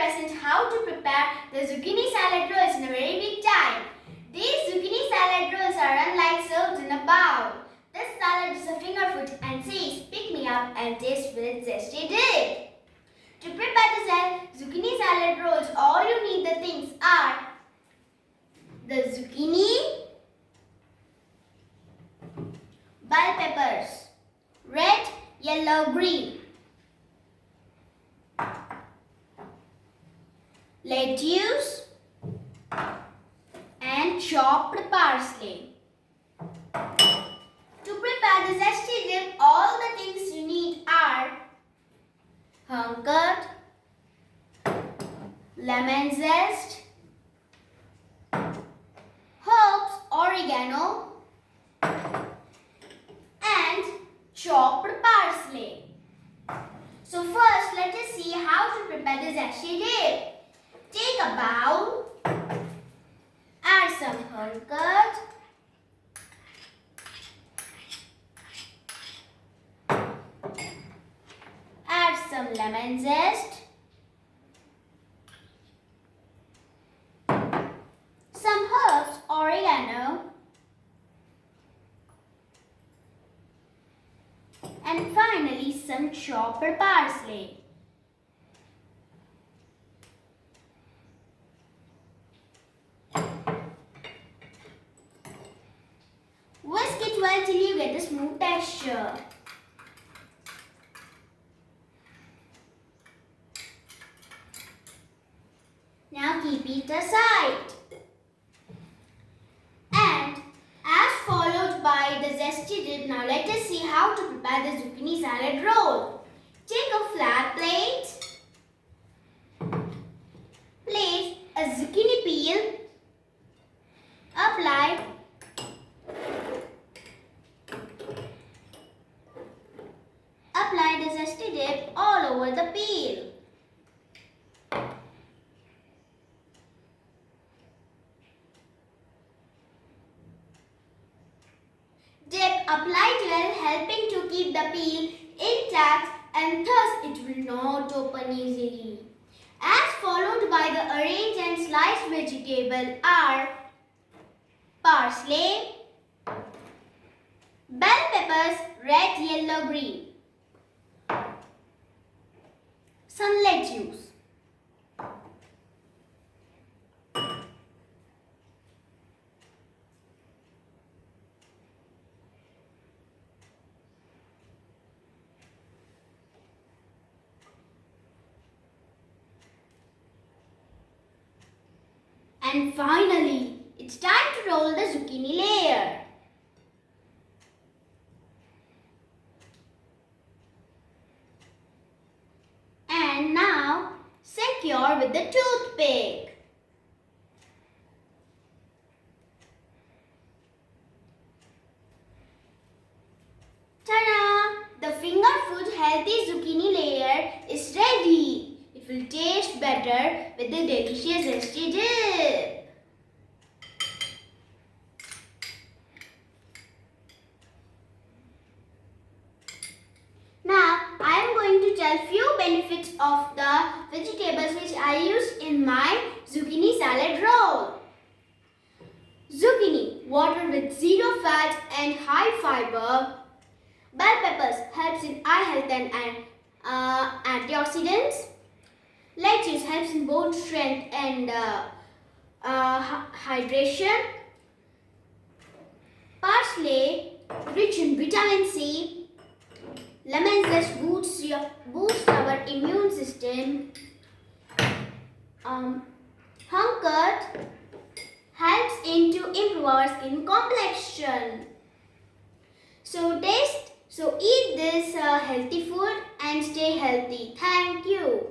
present how to prepare the zucchini salad rolls in a very big time. These zucchini salad rolls are unlike served in a bowl. This salad is a finger food and says pick me up and taste with zesty dip. To prepare the zucchini salad rolls, all you need the things are the zucchini, bell peppers, red, yellow, green, lettuce and chopped parsley. To prepare the zesty dip, all the things you need are hung-cut, lemon zest, herbs, oregano and chopped parsley. So first let us see how to prepare the zesty dip. Take a bowl, add some hung-cut, add some lemon zest, some herbs, oregano, and finally some chopped parsley. Whisk it well till you get a smooth texture. Now keep it aside. And as followed by the zesty dip, now let us see how to prepare the zucchini salad roll. Take a flat plate. Place a zucchini peel. Apply the zesty dip all over the peel. Dip applied well, helping to keep the peel intact and thus it will not open easily. As followed by the arranged and sliced vegetable are parsley, bell peppers, red, yellow, green, some lettuce, and finally, it's time to roll the zucchini layer. And now, secure with the toothpick. Ta-da! The finger food healthy zucchini layer is ready. It will taste better with the delicious zesty dip. Now, I am going to tell few benefits of the vegetables which I used in my zucchini salad roll. Zucchini, water with zero fat and high fiber. Bell peppers helps in eye health and antioxidants. Lettuce helps in bone strength and hydration. Parsley, rich in vitamin C. Lemon zest boosts our immune system. Hung-cut helps to improve our skin complexion. So eat this healthy food and stay healthy. Thank you.